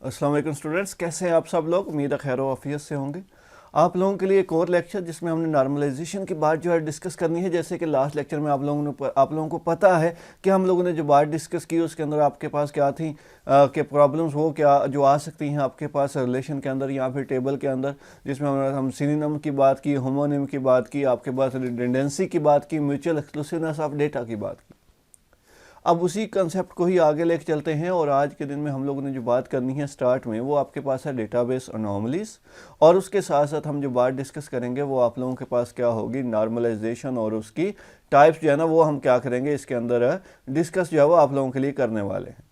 अस्सलाम वालेकुम स्टूडेंट्स, कैसे हैं आप सब लोग। उम्मीद है खैर ऑफिस से होंगे। आप लोगों के लिए एक और लेक्चर जिसमें हमने नॉर्मलाइजेशन की बात जो है डिस्कस करनी है। जैसे कि लास्ट लेक्चर में आप लोगों को पता है कि हम लोगों ने जो बात डिस्कस की उसके अंदर आपके पास क्या थी कि प्रॉब्लम्स वो क्या जो आ सकती हैं आपके पास रिलेशन के अंदर या फिर टेबल के अंदर, जिसमें हम सिनोनिम की बात की, होमोनिम की बात की, आपके पास रिडंडेंसी की बात की, म्यूचुअल एक्सक्लूसिवनेस ऑफ डेटा की बात की। अब उसी कंसेप्ट को ही आगे लेके चलते हैं और आज के दिन में हम लोगों ने जो बात करनी है स्टार्ट में वो आपके पास है डेटाबेस अनोमलीज, और उसके साथ साथ हम जो बात डिस्कस करेंगे वो आप लोगों के पास क्या होगी, नॉर्मलाइजेशन और उसकी टाइप्स जो है ना वो हम क्या करेंगे इसके अंदर डिस्कस जो है वो आप लोगों के लिए करने वाले हैं।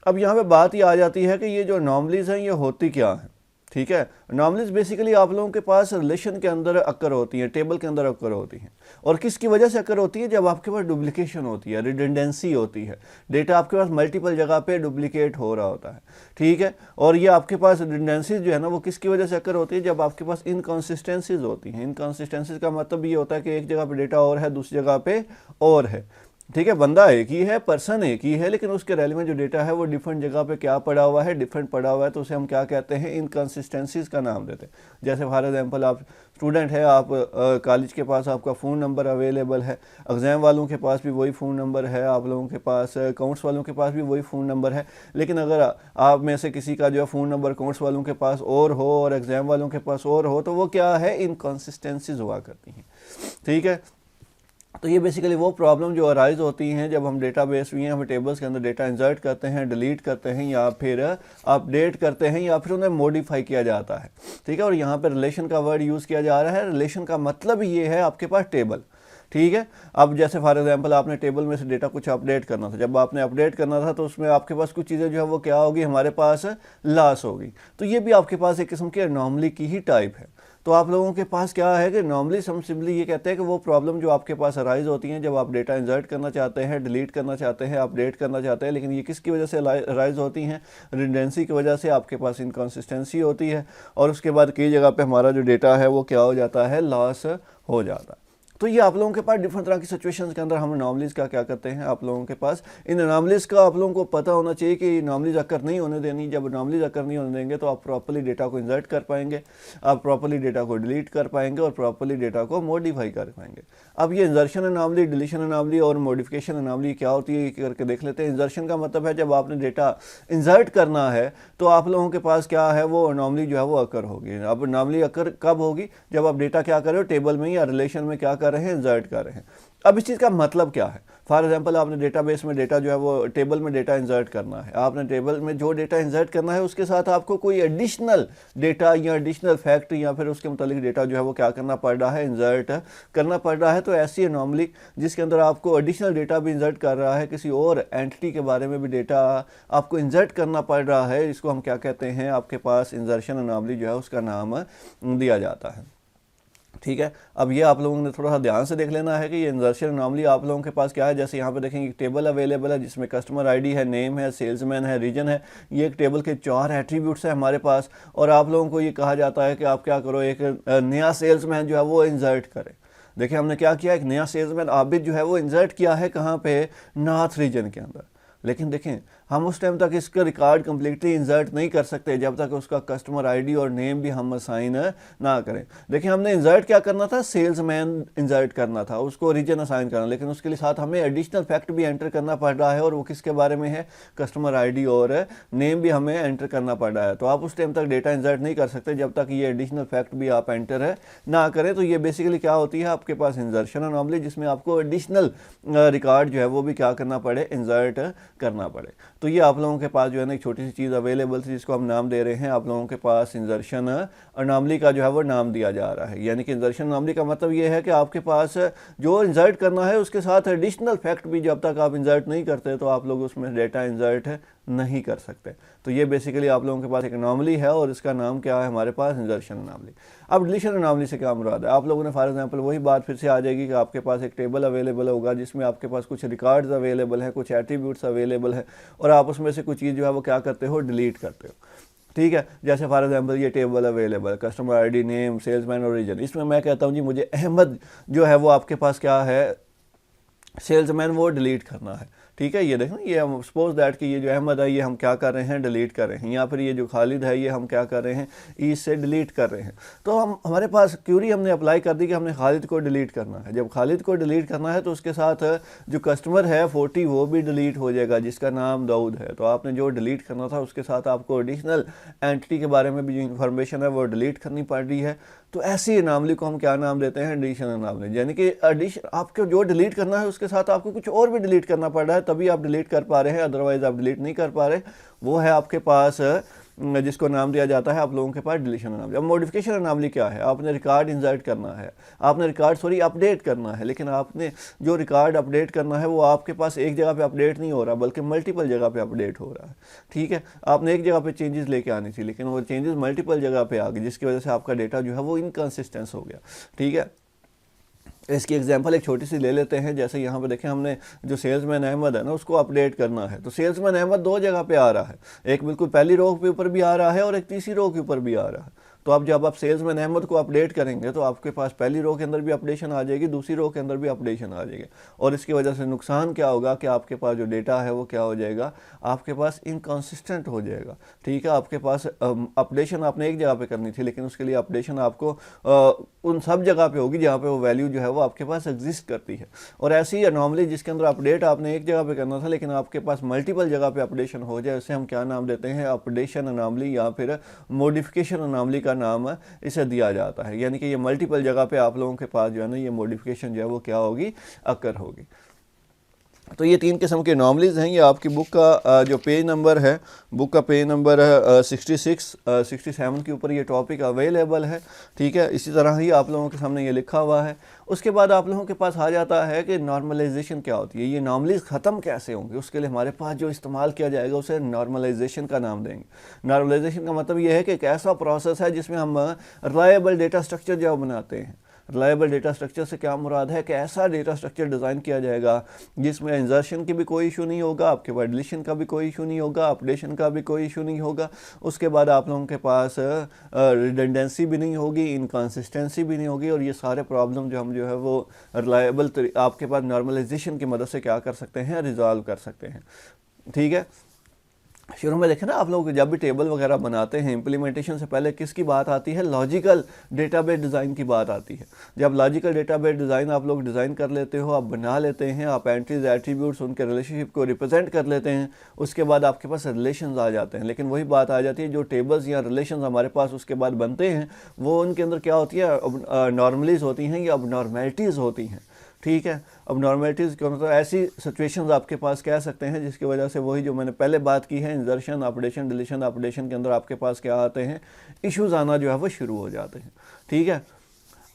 अब यहाँ पे बात ही आ जाती है कि ये जो अनोमलीज हैं ये होती क्या है। ठीक है, अनोमलीज बेसिकली आप लोगों के पास रिलेशन के अंदर अकर होती हैं, टेबल के अंदर अकर होती हैं। और किसकी वजह से अकर होती है? जब आपके पास डुप्लीकेशन होती है, रिडंडेंसी होती है, डेटा आपके पास मल्टीपल जगह पे डुप्लीकेट हो रहा होता है। ठीक है, और ये आपके पास रिडंडेंसीज जो है ना वो किसकी वजह से अकर होती है? जब आपके पास इनकॉन्सिस्टेंसीज होती हैं। इनकॉन्सिस्टेंसीज का मतलब ये होता है कि एक जगह पे डेटा और है, दूसरी जगह पे और है। ठीक है, बंदा एक ही है, पर्सन एक ही है, लेकिन उसके रेलिवेंट जो डेटा है वो डिफरेंट जगह पे क्या पड़ा हुआ है, डिफरेंट पड़ा हुआ है, तो उसे हम क्या कहते हैं, इनकन्सिस्टेंसीज का नाम देते हैं। जैसे फॉर एग्जांपल आप स्टूडेंट है, आप कॉलेज के पास आपका फ़ोन नंबर अवेलेबल है, एग्ज़ाम वालों के पास भी वही फ़ोन नंबर है, आप लोगों के पास अकाउंट्स वालों के पास भी वही फ़ोन नंबर है, लेकिन अगर आप में से किसी का जो है फ़ोन नंबर अकाउंट्स वालों के पास और हो और एग्ज़ाम वालों के पास और हो, तो वो क्या है, इनकन्सिस्टेंसीज हुआ करती हैं। ठीक है, तो ये बेसिकली वो प्रॉब्लम जो अराइज होती हैं जब हम डेटाबेस में हम टेबल्स के अंदर डेटा इंसर्ट करते हैं, डिलीट करते हैं या फिर अपडेट करते हैं या फिर उन्हें मॉडिफाई किया जाता है। ठीक है, और यहाँ पे रिलेशन का वर्ड यूज़ किया जा रहा है। रिलेशन का मतलब ये है आपके पास टेबल। ठीक है, अब जैसे फॉर एग्जांपल आपने टेबल में से डेटा कुछ अपडेट करना था, जब आपने अपडेट करना था तो उसमें आपके पास कुछ चीज़ें जो है वो क्या होगी, हमारे पास लॉस होगी। तो ये भी आपके पास एक किस्म की एनॉमली की ही टाइप है। तो आप लोगों के पास क्या है कि नॉर्मली हम सिंपली ये कहते हैं कि वो प्रॉब्लम जो आपके पास अराइज होती हैं जब आप डेटा इंसर्ट करना चाहते हैं, डिलीट करना चाहते हैं, अपडेट करना चाहते हैं, लेकिन ये किसकी वजह से अराइज होती हैं? रिडंडेंसी की वजह से। आपके पास इनकन्सिस्टेंसी होती है और उसके बाद कई जगह पे हमारा जो डेटा है वो क्या हो जाता है, लॉस हो जाता है। तो ये आप लोगों के पास डिफरेंट तरह की सिचुएशंस के अंदर हम अनॉमलीज का क्या करते हैं, आप लोगों के पास इन अनॉमलीज का आप लोगों को पता होना चाहिए कि अनॉमलीज अकर नहीं होने देनी। जब अनॉमलीज अकर नहीं होने देंगे तो आप प्रॉपर्ली डेटा को इंसर्ट कर पाएंगे, आप प्रॉपर्ली डेटा को डिलीट कर पाएंगे और प्रॉपर्ली डेटा को मॉडिफाई कर पाएंगे। अब ये इंसर्शन अनॉमली, डिलीशन अनॉमली और मॉडिफिकेशन अनॉमली क्या होती है करके देख लेते हैं। इंसर्शन का मतलब है जब आपने डेटा इंसर्ट करना है तो आप लोगों के पास क्या है, वो अनॉमली जो है वो अकर होगी। अब अनॉमली अकर कब होगी? जब आप डेटा क्या कर रहे हो, टेबल में या रिलेशन में क्या कर रहे हैं, इंसर्ट कर रहे हैं। अब इस चीज़ का मतलब क्या है? फॉर एग्जांपल आपने डेटाबेस में डेटा जो है वो टेबल में डेटा इंसर्ट करना है, आपने टेबल में जो डेटा इंसर्ट करना है उसके साथ आपको कोई एडिशनल डेटा या एडिशनल फैक्ट या फिर उसके मुतालिक डेटा जो है वो क्या करना पड़ रहा है, इंसर्ट करना पड़ रहा है। तो ऐसी अनॉमली जिसके अंदर आपको एडिशनल डेटा भी इंसर्ट कर रहा है, किसी और एंटिटी के बारे में भी डेटा आपको इंसर्ट करना पड़ रहा है, इसको हम क्या कहते हैं, आपके पास इंसर्शन अनॉमली जो है उसका नाम दिया जाता है। ठीक है, अब ये आप लोगों ने थोड़ा सा ध्यान से देख लेना है कि ये इंसर्शन अनॉमली आप लोगों के पास क्या है। जैसे यहाँ पे देखेंगे टेबल अवेलेबल है जिसमें कस्टमर आईडी है, नेम है, सेल्समैन है, रीजन है। ये एक टेबल के 4 एट्रीब्यूट्स है हमारे पास, और आप लोगों को ये कहा जाता है कि आप क्या करो, एक नया सेल्समैन जो है वो इंसर्ट करें। देखिए हमने क्या किया, एक नया सेल्समैन आबिद जो है वो इंसर्ट किया है कहाँ पे, नॉर्थ रीजन के अंदर। लेकिन देखें हम उस टाइम तक इसका रिकॉर्ड कम्प्लीटली इंसर्ट नहीं कर सकते जब तक उसका कस्टमर आईडी और नेम भी हम असाइन ना करें। देखिए हमने इंसर्ट क्या करना था, सेल्समैन इंसर्ट करना था, उसको रीजन असाइन करना, लेकिन उसके लिए साथ हमें एडिशनल फैक्ट भी एंटर करना पड़ रहा है, और वो किसके बारे में है, कस्टमर आईडी और नेम भी हमें एंटर करना पड़ रहा है। तो आप उस टाइम तक डेटा इंसर्ट नहीं कर सकते जब तक ये एडिशनल फैक्ट भी आप एंटर ना करें। तो ये बेसिकली क्या होती है आपके पास इंसर्शन अनॉमली, जिसमें आपको एडिशनल रिकॉर्ड जो है वो भी क्या करना पड़े, इंसर्ट करना पड़े। तो ये आप लोगों के पास जो है ना एक छोटी सी चीज़ अवेलेबल थी जिसको हम नाम दे रहे हैं, आप लोगों के पास इंसर्शन अनॉमली का जो है वो नाम दिया जा रहा है। यानी कि इंसर्शन अनॉमली का मतलब ये है कि आपके पास जो इंसर्ट करना है उसके साथ एडिशनल फैक्ट भी जब तक आप इंसर्ट नहीं करते तो आप लोग उसमें डेटा इंसर्ट नहीं कर सकते। तो ये बेसिकली आप लोगों के पास एक अनॉमली है और इसका नाम क्या है हमारे पास, इंसर्शन अनॉमली। अब डिलीशन अनॉमली से क्या मुराद है? आप लोगों ने फॉर एग्जांपल वही बात फिर से आ जाएगी कि आपके पास एक टेबल अवेलेबल होगा जिसमें आपके पास कुछ रिकॉर्ड्स अवेलेबल हैं, कुछ एट्रीब्यूट्स अवेलेबल है, और आप उसमें से कुछ चीज़ जो है वो क्या करते हो, डिलीट करते हो। ठीक है, जैसे फॉर एग्जांपल ये table available, customer ID, name, salesman और रीजन। इसमें मैं कहता हूँ जी मुझे अहमद जो है वो आपके पास क्या है, सेल्समैन, वो डिलीट करना है। ठीक है, ये देखें, ये हम सपोज दैट कि ये जो अहमद है ये हम क्या कर रहे हैं, डिलीट कर रहे हैं, या फिर ये जो खालिद है ये हम क्या कर रहे हैं, ई से डिलीट कर रहे हैं। तो हम हमारे पास क्यूरी हमने अप्लाई कर दी कि हमने खालिद को डिलीट करना है। जब खालिद को डिलीट करना है तो उसके साथ जो कस्टमर है 40 वो भी डिलीट हो जाएगा जिसका नाम दाऊद है। तो आपने जो डिलीट करना था उसके साथ आपको एडिशनल एंटिटी के बारे में भी जो इन्फॉर्मेशन है वो डिलीट करनी पड़ रही है। तो ऐसी अनामली को हम क्या नाम देते हैं, एडिशन अनामली। यानी कि एडिशन आपको जो डिलीट करना है उसके साथ आपको कुछ और भी डिलीट करना पड़ रहा है, तभी आप डिलीट कर पा रहे हैं, अदरवाइज आप डिलीट नहीं कर पा रहे। वो है आपके पास जिसको नाम दिया जाता है आप लोगों के पास डिलीशन अनामली। अब मॉडिफिकेशन अनामली क्या है, आपने रिकॉर्ड इंसर्ट करना है, आपने रिकॉर्ड अपडेट करना है, लेकिन आपने जो रिकॉर्ड अपडेट करना है वो आपके पास एक जगह पे अपडेट नहीं हो रहा बल्कि मल्टीपल जगह पे अपडेट हो रहा है। ठीक है, आपने एक जगह पे चेंजेस लेके आनी थी लेकिन वो चेंजेस मल्टीपल जगह पे आ गई, जिसकी वजह से आपका डेटा जो है वो इनकंसिस्टेंस हो गया। ठीक है, इसकी एग्जांपल एक छोटी सी ले लेते हैं। जैसे यहाँ पे देखें, हमने जो सेल्समैन अहमद है ना उसको अपडेट करना है। तो सेल्समैन अहमद दो जगह पे आ रहा है, एक बिल्कुल पहली रो के ऊपर भी आ रहा है और एक तीसरी रो के ऊपर भी आ रहा है। तो अब जब आप सेल्समैन अहमद को अपडेट करेंगे तो आपके पास पहली रो के अंदर भी अपडेशन आ जाएगी, दूसरी रो के अंदर भी अपडेशन आ जाएगी, और इसकी वजह से नुकसान क्या होगा कि आपके पास जो डेटा है वो क्या हो जाएगा, आपके पास इनकंसिस्टेंट हो जाएगा। ठीक है, आपके पास अपडेशन आपने एक जगह पे करनी थी लेकिन उसके लिए अपडेशन आपको उन सब जगह पे होगी जहाँ पे वो वैल्यू जो है वो आपके पास एग्जिस्ट करती है। और ऐसी अनॉमली जिसके अंदर अपडेट आपने एक जगह पे करना था लेकिन आपके पास मल्टीपल जगह पे अपडेशन हो जाए, उसे हम क्या नाम देते हैं, अपडेशन अनॉमली या फिर मॉडिफिकेशन अनॉमली का नाम इसे दिया जाता है। यानी कि ये मल्टीपल जगह पे आप लोगों के पास जो है ना ये मॉडिफिकेशन जो है वो क्या होगी, अकर होगी। तो ये तीन किस्म के अनॉमलीज हैं। ये आपकी बुक का जो पेज नंबर है, बुक का पेज नंबर है 66 67 के ऊपर ये टॉपिक अवेलेबल है। ठीक है, इसी तरह ही आप लोगों के सामने ये लिखा हुआ है। उसके बाद आप लोगों के पास आ जाता है कि नॉर्मलाइजेशन क्या होती है, ये अनॉमलीज ख़त्म कैसे होंगे। उसके लिए हमारे पास जो इस्तेमाल किया जाएगा उसे नॉर्मलाइजेशन का नाम देंगे। नॉर्मलाइजेशन का मतलब ये है कि एक ऐसा प्रोसेस है जिसमें हम रिलायबल डेटा स्ट्रक्चर जो बनाते हैं। रिलायबल डेटा स्ट्रक्चर से क्या मुराद है कि ऐसा डेटा स्ट्रक्चर डिज़ाइन किया जाएगा जिसमें इंसर्शन की भी कोई इशू नहीं होगा, आपके पास डिलीशन का भी कोई इशू नहीं होगा, अपडेशन का भी कोई इशू नहीं होगा। उसके बाद आप लोगों के पास रिडंडेंसी भी नहीं होगी, इनकंसिस्टेंसी भी नहीं होगी, और ये सारे प्रॉब्लम जो हम जो है वो रिलायबल आपके पास नॉर्मलाइजेशन की मदद से क्या कर सकते हैं, रिजॉल्व कर सकते हैं। ठीक है, शुरू में देखें ना आप लोग जब भी टेबल वगैरह बनाते हैं इम्प्लीमेंटेशन से पहले किसकी बात आती है, लॉजिकल डेटाबेस डिज़ाइन की बात आती है। जब लॉजिकल डेटाबेस डिज़ाइन आप लोग डिज़ाइन कर लेते हो, आप बना लेते हैं, आप एंट्रीज एट्रीब्यूट्स उनके रिलेशनशिप को रिप्रेजेंट कर लेते हैं, उसके बाद आपके पास रिलेशंस आ जाते हैं। लेकिन वही बात आ जाती है, जो टेबल्स या रिलेशंस हमारे पास उसके बाद बनते हैं वो उनके अंदर क्या होती है, नॉर्मलीज होती हैं या अब नॉर्मेलिटीज़ होती हैं। ठीक है, अब नॉर्मेलिटीज़ क्यों, मतलब ऐसी सिचुएशंस आपके पास कह सकते हैं जिसकी वजह से वही जो मैंने पहले बात की है, इंसर्शन अपडेशन डिलीशन, अपडेशन के अंदर आपके पास क्या आते हैं, इश्यूज़ आना जो है वो शुरू हो जाते हैं। ठीक है,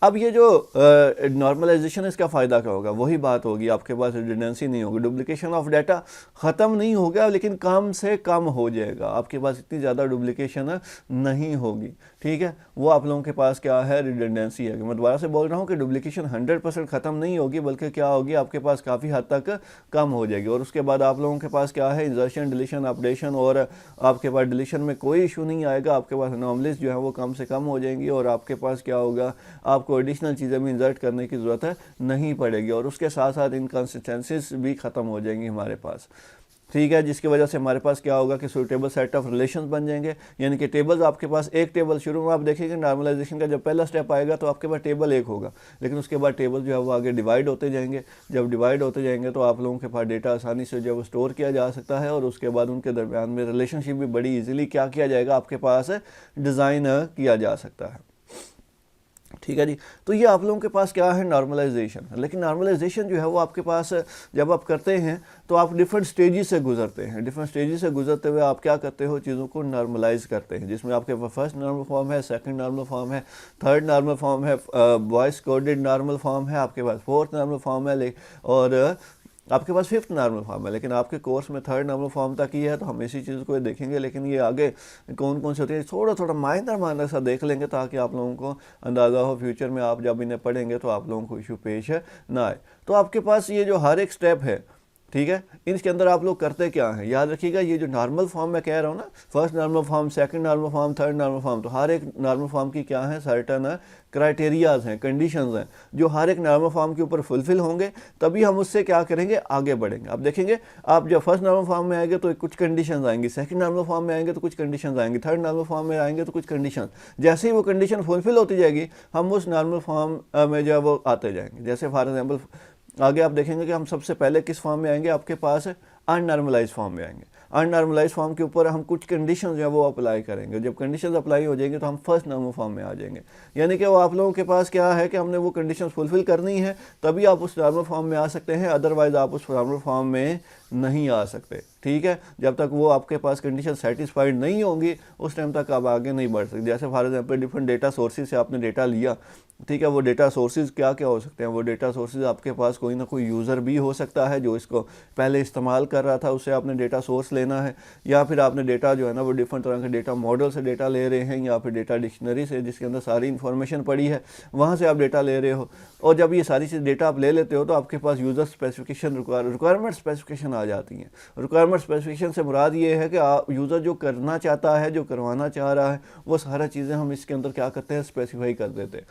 अब ये जो नॉर्मलाइजेशन इसका फ़ायदा क्या होगा, वही बात होगी, आपके पास रिडंडेंसी नहीं होगी, डुप्लिकेशन ऑफ डाटा ख़त्म नहीं होगा लेकिन कम से कम हो जाएगा, आपके पास इतनी ज़्यादा डुप्लिकेशन नहीं होगी। ठीक है, वो आप लोगों के पास क्या है, रिडंडेंसी है। मैं दोबारा से बोल रहा हूँ कि डुप्लिकेशन 100% ख़त्म नहीं होगी बल्कि क्या होगी, आपके पास काफ़ी हद तक कम हो जाएगी। और उसके बाद आप लोगों के पास क्या है, इंसर्शन डिलीशन अपडेशन, और आपके पास डिलीशन में कोई इशू नहीं आएगा, आपके पास अनॉमलीज जो है वो कम से कम हो जाएंगी, और आपके पास क्या होगा, आपको एडिशनल चीज़ें भी इंसर्ट करने की ज़रूरत नहीं पड़ेगी, और उसके साथ साथ इनकंसिस्टेंसीज भी ख़त्म हो जाएंगी हमारे पास। ठीक है, जिसकी वजह से हमारे पास क्या होगा कि सूटेबल सेट ऑफ रिलेशंस बन जाएंगे। यानी कि टेबल्स आपके पास एक टेबल शुरू में आप देखेंगे नॉर्मलाइजेशन का जब पहला स्टेप आएगा तो आपके पास टेबल एक होगा, लेकिन उसके बाद टेबल जो है वो आगे डिवाइड होते जाएंगे। जब डिवाइड होते जाएंगे तो आप लोगों के पास डेटा आसानी से जो है वो स्टोर किया जा सकता है, और उसके बाद उनके दरमियान में रिलेशनशिप भी बड़ी ईजिली क्या किया जाएगा, आपके पास डिज़ाइन किया जा सकता है। ठीक है जी, तो ये आप लोगों के पास क्या है, नॉर्मलाइजेशन। लेकिन नॉर्मलाइजेशन जो है वो आपके पास जब आप करते हैं तो आप डिफरेंट स्टेजेस से गुजरते हैं। डिफरेंट स्टेजेस से गुजरते हुए आप क्या करते हो, चीज़ों को नॉर्मलाइज करते हैं, जिसमें आपके पास फर्स्ट नॉर्मल फॉर्म है, सेकंड नॉर्मल फॉर्म है, थर्ड नॉर्मल फॉर्म है, वॉइस कोडेड नॉर्मल फॉर्म है, आपके पास फोर्थ नॉर्मल फॉर्म है, और आपके पास फिफ्थ नॉर्मल फॉर्म है। लेकिन आपके कोर्स में थर्ड नॉर्मल फॉर्म तक ही है, तो हम इसी चीज़ को देखेंगे। लेकिन ये आगे कौन कौन से होती है थोड़ा थोड़ा माइनर सा देख लेंगे, ताकि आप लोगों को अंदाज़ा हो फ्यूचर में आप जब इन्हें पढ़ेंगे तो आप लोगों को इशू पेश ना आए। तो आपके पास ये जो हर एक स्टेप है ठीक है। इसके अंदर आप लोग करते क्या हैं, याद रखिएगा, ये जो नॉर्मल फॉर्म मैं कह रहा हूँ ना, first normal form, second normal form, third normal form, तो हर एक नॉर्मल फॉर्म की क्या है, सर्टन क्राइटेरियाज हैं, कंडीशंस हैं, जो हर एक नॉर्मल फॉर्म के ऊपर फुलफिल होंगे, तभी हम उससे क्या करेंगे, आगे बढ़ेंगे। आप देखेंगे, आप जब फर्स्ट नॉर्मल फॉर्म में आएंगे तो कुछ कंडीशंस आएंगी, सेकंड नॉर्मल फॉर्म में आएंगे तो कुछ कंडीशंस आएंगी, थर्ड नॉर्मल फॉर्म में आएंगे तो कुछ कंडीशंस, जैसे ही वो कंडीशन फुलफिल होती जाएगी हम उस नॉर्मल फॉर्म में जो है वो आते जाएंगे। जैसे फॉर एग्जाम्पल आगे आप देखेंगे कि हम सबसे पहले किस फॉर्म में आएंगे, आपके पास अननॉर्मलाइज फॉर्म में आएंगे। अननॉर्मलाइज फॉर्म के ऊपर हम कुछ कंडीशन जो है वो अप्लाई करेंगे, जब कंडीशंस अप्लाई हो जाएंगे तो हम फर्स्ट नॉर्मल फॉर्म में आ जाएंगे। यानी कि वो आप लोगों के पास क्या है कि हमने वो कंडीशंस फुलफिल करनी है, तभी आप उस नॉर्मल फॉर्म में आ सकते हैं, अदरवाइज आप उस नॉर्मल फॉर्म में नहीं आ सकते। ठीक है, जब तक वो आपके पास कंडीशन सेटिस्फाइड नहीं होंगी उस टाइम तक आप आगे नहीं बढ़ सकते। जैसे for example different data sources से आपने डेटा लिया, ठीक है, वो डेटा सोर्सेज क्या क्या हो सकते हैं, वो डेटा सोर्सेज आपके पास कोई ना कोई यूज़र भी हो सकता है जो इसको पहले इस्तेमाल कर रहा था, उससे आपने डेटा सोर्स लेना है, या फिर आपने डेटा जो है ना वो डिफरेंट तरह के डेटा मॉडल से डेटा ले रहे हैं, या फिर डेटा डिक्शनरी से जिसके अंदर सारी इन्फॉर्मेशन पड़ी है वहाँ से आप डेटा ले रहे हो। और जब ये सारी चीज़ डेटा आप ले लेते हो तो आपके पास यूज़र स्पेसिफिकेशन, रिक्वायरमेंट स्पेसिफिकेशन आ जाती हैं। रिक्वायरमेंट स्पेसिफिकेशन से मुराद ये है कि आप यूज़र जो करना चाहता है, जो करवाना चाह रहा है, वो सारा चीज़ें हम इसके अंदर क्या करते हैं, स्पेसिफाई कर देते हैं।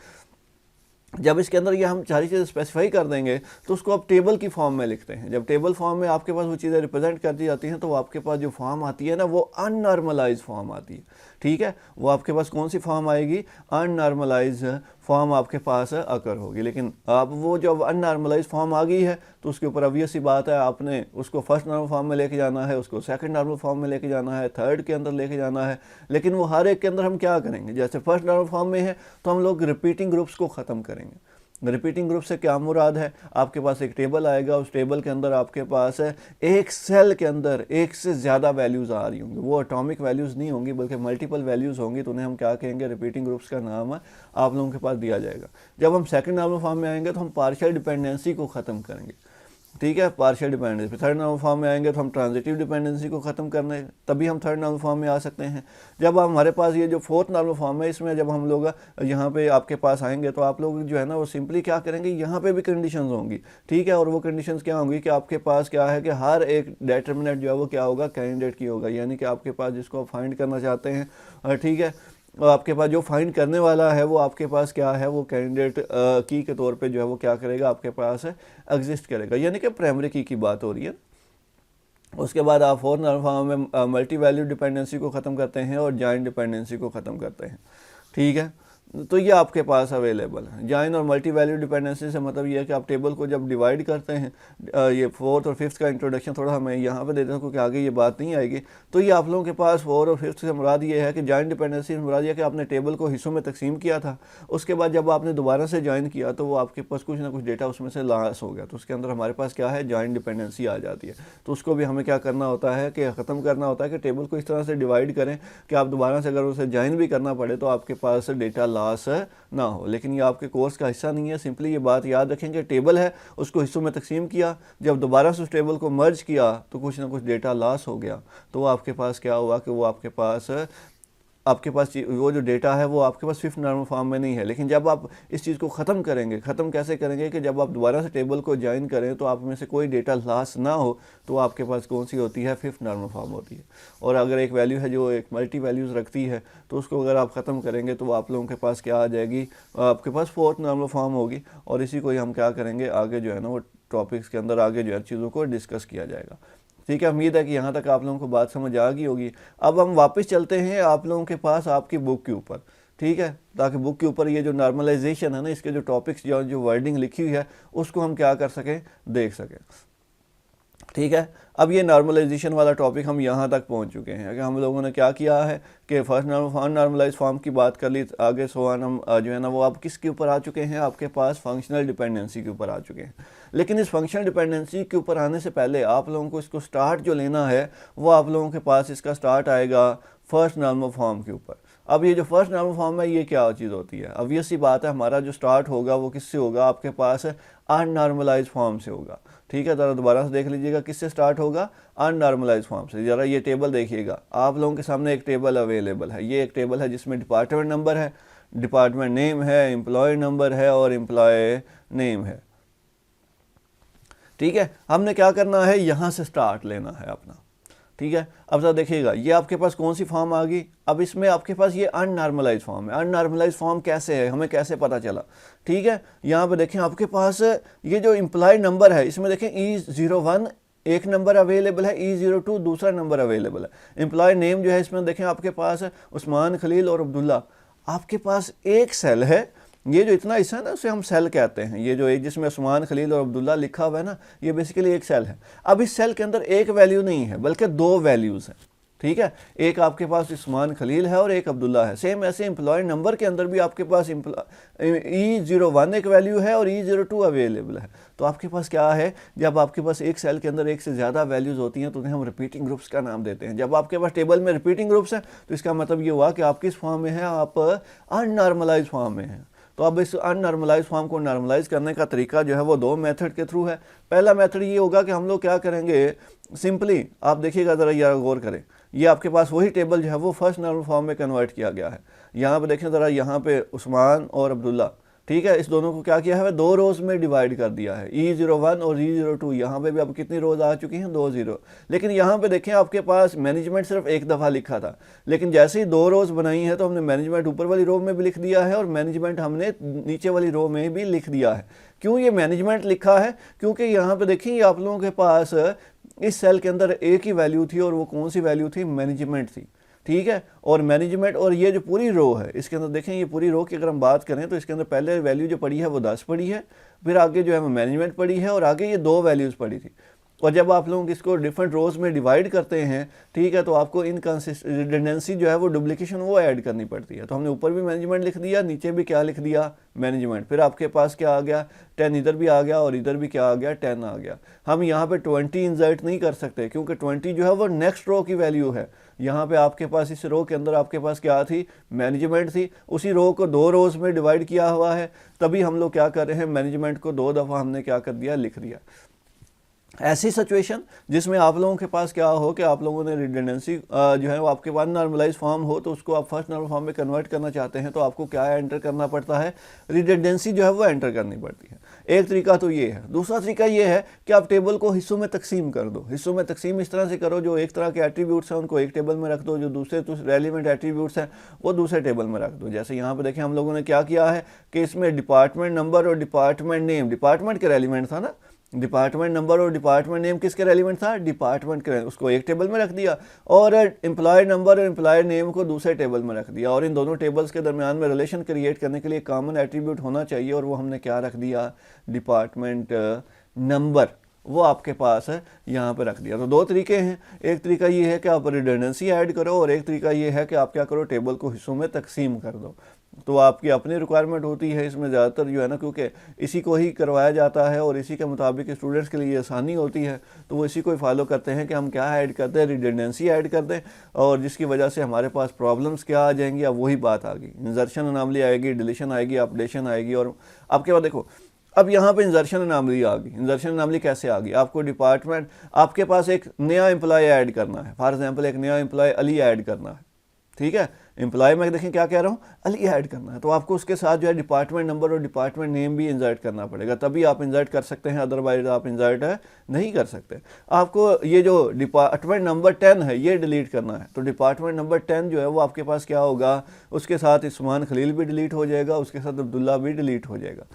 जब इसके अंदर ये हम सारी चीज़ें स्पेसिफाई कर देंगे तो उसको आप टेबल की फॉर्म में लिखते हैं। जब टेबल फॉर्म में आपके पास वो चीज़ें रिप्रेजेंट कर दी जाती हैं तो वो आपके पास जो फॉर्म आती है ना वो अननॉर्मलाइज फॉर्म आती है। ठीक है, वो आपके पास कौन सी फॉर्म आएगी, अननॉर्मलाइज फॉर्म आपके पास अकर होगी। लेकिन अब वो जब अननॉर्मलाइज फॉर्म आ गई है तो उसके ऊपर ऑब्वियस सी बात है, आपने उसको फर्स्ट नॉर्मल फॉर्म में लेके जाना है, उसको सेकंड नॉर्मल फॉर्म में लेके जाना है, थर्ड के अंदर लेके जाना है। लेकिन वो हर एक के अंदर हम क्या करेंगे, जैसे फर्स्ट नॉर्मल फॉर्म में है तो हम लोग रिपीटिंग ग्रुप्स को ख़त्म करेंगे। रिपीटिंग ग्रुप से क्या मुराद है, आपके पास एक टेबल आएगा, उस टेबल के अंदर आपके पास एक सेल के अंदर एक से ज़्यादा वैल्यूज़ आ रही होंगी, वो एटॉमिक वैल्यूज़ नहीं होंगी बल्कि मल्टीपल वैल्यूज़ होंगी, तो उन्हें हम क्या कहेंगे, रिपीटिंग ग्रुप्स का नाम आप लोगों के पास दिया जाएगा। जब हम सेकंड नॉर्मल फॉर्म में आएंगे तो हम पार्शियल डिपेंडेंसी को ख़त्म करेंगे। ठीक है, partial dependency. Third normal form में आएंगे तो हम ट्रांजिटिव डिपेंडेंसी को ख़त्म करने, तभी हम थर्ड नॉर्मल फॉर्म में आ सकते हैं। जब हमारे पास ये जो फोर्थ नॉर्मल फॉर्म है, इसमें जब हम लोग यहाँ पे आपके पास आएंगे तो आप लोग जो है ना वो सिंपली क्या करेंगे, यहाँ पे भी कंडीशंस होंगी। ठीक है, और वो कंडीशंस क्या होंगी कि आपके पास क्या है कि हर एक डिटरमिनेंट जो है वो क्या होगा, कैंडिडेट की होगा, यानी कि आपके पास जिसको आप फाइंड करना चाहते हैं, ठीक है, और आपके पास जो फाइंड करने वाला है वो आपके पास क्या है, वो कैंडिडेट की के तौर पे जो है वो क्या करेगा, आपके पास एग्जिस्ट करेगा, यानी कि प्राइमरी की बात हो रही है। उसके बाद आप फोर्थ नॉर्मल फॉर्म में मल्टी वैल्यू डिपेंडेंसी को ख़त्म करते हैं और जॉइंट डिपेंडेंसी को ख़त्म करते हैं। ठीक है, तो ये आपके पास अवेलेबल है। जॉइन और मल्टी वैल्यू डिपेंडेंसी से मतलब ये है कि आप टेबल को जब डिवाइड करते हैं, ये फोर्थ और फिफ्थ का इंट्रोडक्शन थोड़ा मैं यहाँ पे देता हूँ क्योंकि आगे ये बात नहीं आएगी। तो ये आप लोगों के पास फोर्थ और फिफ्थ से मुराद ये है कि जॉइंट डिपेंडेंसी से मुराद ये है कि आपने टेबल को हिस्सों में तकसीम किया था, उसके बाद जब आपने दोबारा से ज्वाइन किया तो वो आपके पास कुछ ना कुछ डेटा उसमें से लॉस हो गया, तो उसके अंदर हमारे पास क्या है, जॉइंट डिपेंडेंसी आ जाती है। तो उसको भी हमें क्या करना होता है कि ख़त्म करना होता है कि टेबल को इस तरह से डिवाइड करें कि आप दोबारा से अगर उसे ज्वाइन भी करना पड़े तो आपके पास डेटा लॉस ना हो। लेकिन ये आपके कोर्स का हिस्सा नहीं है, सिंपली ये बात याद रखेंगे, टेबल है उसको हिस्सों में तकसीम किया, जब दोबारा से उस टेबल को मर्ज किया तो कुछ ना कुछ डेटा लॉस हो गया, तो वो आपके पास क्या हुआ कि वो आपके पास वो जो डेटा है वो आपके पास फिफ्थ नॉर्मल फॉर्म में नहीं है। लेकिन जब आप इस चीज़ को ख़त्म करेंगे, ख़त्म कैसे करेंगे कि जब आप दोबारा से टेबल को ज्वाइन करें तो आप में से कोई डेटा लॉस ना हो, तो आपके पास कौन सी होती है, फिफ्थ नॉर्मल फॉर्म होती है। और अगर एक वैल्यू है जो एक मल्टी वैल्यूज़ रखती है तो उसको अगर आप ख़त्म करेंगे तो आप लोगों के पास क्या आ जाएगी, आपके पास फोर्थ नॉर्मल फॉर्म होगी। और इसी को ही हम क्या करेंगे, आगे जो है ना वो टॉपिक्स के अंदर आगे जो है चीज़ों को डिस्कस किया जाएगा। ठीक है, उम्मीद है कि यहाँ तक आप लोगों को बात समझ आ गई होगी। अब हम वापस चलते हैं आप लोगों के पास आपकी बुक के ऊपर, ठीक है, ताकि बुक के ऊपर ये जो नॉर्मलाइजेशन है ना, इसके जो टॉपिक्स जो वर्डिंग लिखी हुई है उसको हम क्या कर सकें, देख सकें। ठीक है, अब ये नॉर्मलाइजेशन वाला टॉपिक हम यहाँ तक पहुँच चुके हैं कि हम लोगों ने क्या किया है कि फर्स्ट नॉर्मलाइज फॉर्म की बात कर ली, आगे सोन हम जो है ना वो आप किसके ऊपर आ चुके हैं, आपके पास फंक्शनल डिपेंडेंसी के ऊपर आ चुके हैं। लेकिन इस फंक्शनल डिपेंडेंसी के ऊपर आने से पहले आप लोगों को इसको स्टार्ट जो लेना है वो आप लोगों के पास इसका स्टार्ट आएगा फर्स्ट नॉर्मल फॉर्म के ऊपर। अब ये जो फर्स्ट नॉर्मल फॉर्म है ये क्या चीज़ होती है, ऑब्वियस सी बात है, हमारा जो स्टार्ट होगा वो किससे होगा, आपके पास अननॉर्मलाइज फॉर्म से होगा। ठीक है, ज़रा दोबारा से देख लीजिएगा किससे स्टार्ट होगा, अननॉर्मलाइज फॉर्म से। ज़रा ये टेबल देखिएगा, आप लोगों के सामने एक टेबल अवेलेबल है, ये एक टेबल है जिसमें डिपार्टमेंट नंबर है, डिपार्टमेंट नेम है, एम्प्लॉय नंबर है और एम्प्लॉय नेम है। ठीक है, हमने क्या करना है, यहाँ से स्टार्ट लेना है अपना। ठीक है, अब जरा देखिएगा ये आपके पास कौन सी फॉर्म आ गई। अब इसमें आपके पास ये अननॉर्मलाइज फॉर्म है। अननॉर्मलाइज फॉर्म कैसे है, हमें कैसे पता चला। ठीक है, यहाँ पे देखें आपके पास ये जो इम्प्लॉय नंबर है, इसमें देखें E01 एक नंबर अवेलेबल है, E02 दूसरा नंबर अवेलेबल है। एम्प्लॉय नेम जो है इसमें देखें आपके पास उस्मान, खलील और अब्दुल्ला। आपके पास एक सेल है, ये जो इतना हिस्सा है ना उसे हम सेल कहते हैं। ये जो एक जिसमें उस्मान, खलील और अब्दुल्ला लिखा हुआ है ना, ये बेसिकली एक सेल है। अब इस सेल के अंदर एक वैल्यू नहीं है बल्कि दो वैल्यूज़ हैं। ठीक है, एक आपके पास उस्मान खलील है और एक अब्दुल्ला है। सेम ऐसे एम्प्लॉय नंबर के अंदर भी आपके पास E01 एक वैल्यू है और E02 अवेलेबल है। तो आपके पास क्या है, जब आपके पास एक सेल के अंदर एक से ज़्यादा वैल्यूज़ होती हैं तो उन्हें हम रिपीटिंग ग्रुप्स का नाम देते हैं। जब आपके पास टेबल में रिपीटिंग ग्रुप्स हैं तो इसका मतलब ये हुआ कि आप किस फॉर्म में हैं, आप अननॉर्मलाइज फॉर्म में हैं। तो अब इस अननॉर्मलाइज फॉर्म को नॉर्मलाइज करने का तरीका जो है वो दो मेथड के थ्रू है। पहला मेथड ये होगा कि हम लोग क्या करेंगे, सिंपली आप देखिएगा ज़रा यार गौर करें, ये आपके पास वही टेबल जो है वो फर्स्ट नॉर्मल फॉर्म में कन्वर्ट किया गया है। यहाँ पे देखें ज़रा, यहाँ पे उस्मान और अब्दुल्ला, ठीक है, इस दोनों को क्या किया है, दो रोज़ में डिवाइड कर दिया है। E01 और E02 यहाँ पे भी अब कितनी रोज़ आ चुकी हैं, 2 0। लेकिन यहाँ पे देखें आपके पास मैनेजमेंट सिर्फ एक दफ़ा लिखा था, लेकिन जैसे ही 2 रोज़ बनाई है तो हमने मैनेजमेंट ऊपर वाली रो में भी लिख दिया है और मैनेजमेंट हमने नीचे वाली रो में भी लिख दिया है। क्यों ये मैनेजमेंट लिखा है, क्योंकि यहाँ पे देखिए आप लोगों के पास इस सेल के अंदर एक ही वैल्यू थी और वो कौन सी वैल्यू थी, मैनेजमेंट थी। ठीक है, और मैनेजमेंट, और ये जो पूरी रो है इसके अंदर देखें, ये पूरी रो की अगर हम बात करें तो इसके अंदर पहले वैल्यू जो पड़ी है वो 10 पड़ी है, फिर आगे जो है वो मैनेजमेंट पड़ी है और आगे ये 2 वैल्यूज़ पड़ी थी। और जब आप लोग इसको डिफरेंट रोज़ में डिवाइड करते हैं, ठीक है, तो आपको रिडंडेंसी जो है वो डुप्लीकेशन वो ऐड करनी पड़ती है। तो हमने ऊपर भी मैनेजमेंट लिख दिया, नीचे भी क्या लिख दिया, मैनेजमेंट। फिर आपके पास क्या आ गया, 10 इधर भी आ गया और इधर भी क्या आ गया, 10 आ गया। हम यहाँ पे 20 इंसर्ट नहीं कर सकते क्योंकि 20 जो है वो नेक्स्ट रो की वैल्यू है। यहाँ पे आपके पास इस रो के अंदर आपके पास क्या थी, मैनेजमेंट थी। उसी रो को 2 रोज़ में डिवाइड किया हुआ है, तभी हम लोग क्या कर रहे हैं, मैनेजमेंट को 2 दफ़ा हमने क्या कर दिया, लिख दिया। ऐसी सिचुएशन जिसमें आप लोगों के पास क्या हो कि आप लोगों ने रिडंडेंसी जो है वो आपके पास नॉर्मलाइज फॉर्म हो, तो उसको आप फर्स्ट नॉर्मल फॉर्म में कन्वर्ट करना चाहते हैं तो आपको क्या एंटर करना पड़ता है, रिडंडेंसी जो है वो एंटर करनी पड़ती है। एक तरीका तो ये है। दूसरा तरीका ये है कि आप टेबल को हिस्सों में तकसीम कर दो। हिस्सों में तकसीम इस तरह से करो, जो एक तरह के एट्रीब्यूट्स हैं उनको एक टेबल में रख दो, जो दूसरे रेलिवेंट एट्रीब्यूट्स हैं वो दूसरे टेबल में रख दो। जैसे यहाँ पे देखें हम लोगों ने क्या किया है कि इसमें डिपार्टमेंट नंबर और डिपार्टमेंट नेम, डिपार्टमेंट के रेलिवेंट था ना, डिपार्टमेंट नंबर और डिपार्टमेंट नेम किसके रेलिवेंट था, डिपार्टमेंट के, उसको एक टेबल में रख दिया और एम्प्लॉय नंबर और एम्प्लॉय नेम को दूसरे टेबल में रख दिया। और इन दोनों टेबल्स के दरमियान में रिलेशन क्रिएट करने के लिए कॉमन एट्रीब्यूट होना चाहिए और वो हमने क्या रख दिया, डिपार्टमेंट नंबर, वो आपके पास है यहाँ पे रख दिया। तो 2 तरीके हैं। एक तरीका ये है कि आप रिडंडेंसी ऐड करो और एक तरीका ये है कि आप क्या करो, टेबल को हिस्सों में तकसीम कर दो। तो आपकी अपनी रिक्वायरमेंट होती है इसमें ज़्यादातर जो है ना, क्योंकि इसी को ही करवाया जाता है और इसी के मुताबिक स्टूडेंट्स के लिए आसानी होती है, तो वो इसी को ही फॉलो करते हैं कि हम क्या ऐड करते हैं, रिडंडेंसी ऐड कर दें, और जिसकी वजह से हमारे पास प्रॉब्लम्स क्या आ जाएंगी। अब वही बात आ गई, इंसर्शन अनॉमली आएगी, डिलीशन आएगी, अपडेशन आएगी। और आपके पास देखो अब यहाँ पे इंसर्शन अनॉमली आ गई। इंसर्शन अनॉमली कैसे आ गई, आपको डिपार्टमेंट, आपके पास एक नया एम्प्लॉय ऐड करना है, फॉर एग्जांपल एक नया एम्प्लॉय अली ऐड करना है। ठीक है, एम्प्लॉय में देखें क्या कह रहा हूँ, अली ऐड करना है, तो आपको उसके साथ जो है डिपार्टमेंट नंबर और डिपार्टमेंट नेम भी इंसर्ट करना पड़ेगा, तभी आप इंसर्ट कर सकते हैं, अदरवाइज आप इंसर्ट नहीं कर सकते। आपको ये जो डिपार्टमेंट नंबर 10 है ये डिलीट करना है, तो डिपार्टमेंट नंबर 10 जो है वो आपके पास क्या होगा, उसके साथ उस्मान खलील भी डिलीट हो जाएगा, उसके साथ अब्दुल्ला भी डिलीट हो जाएगा।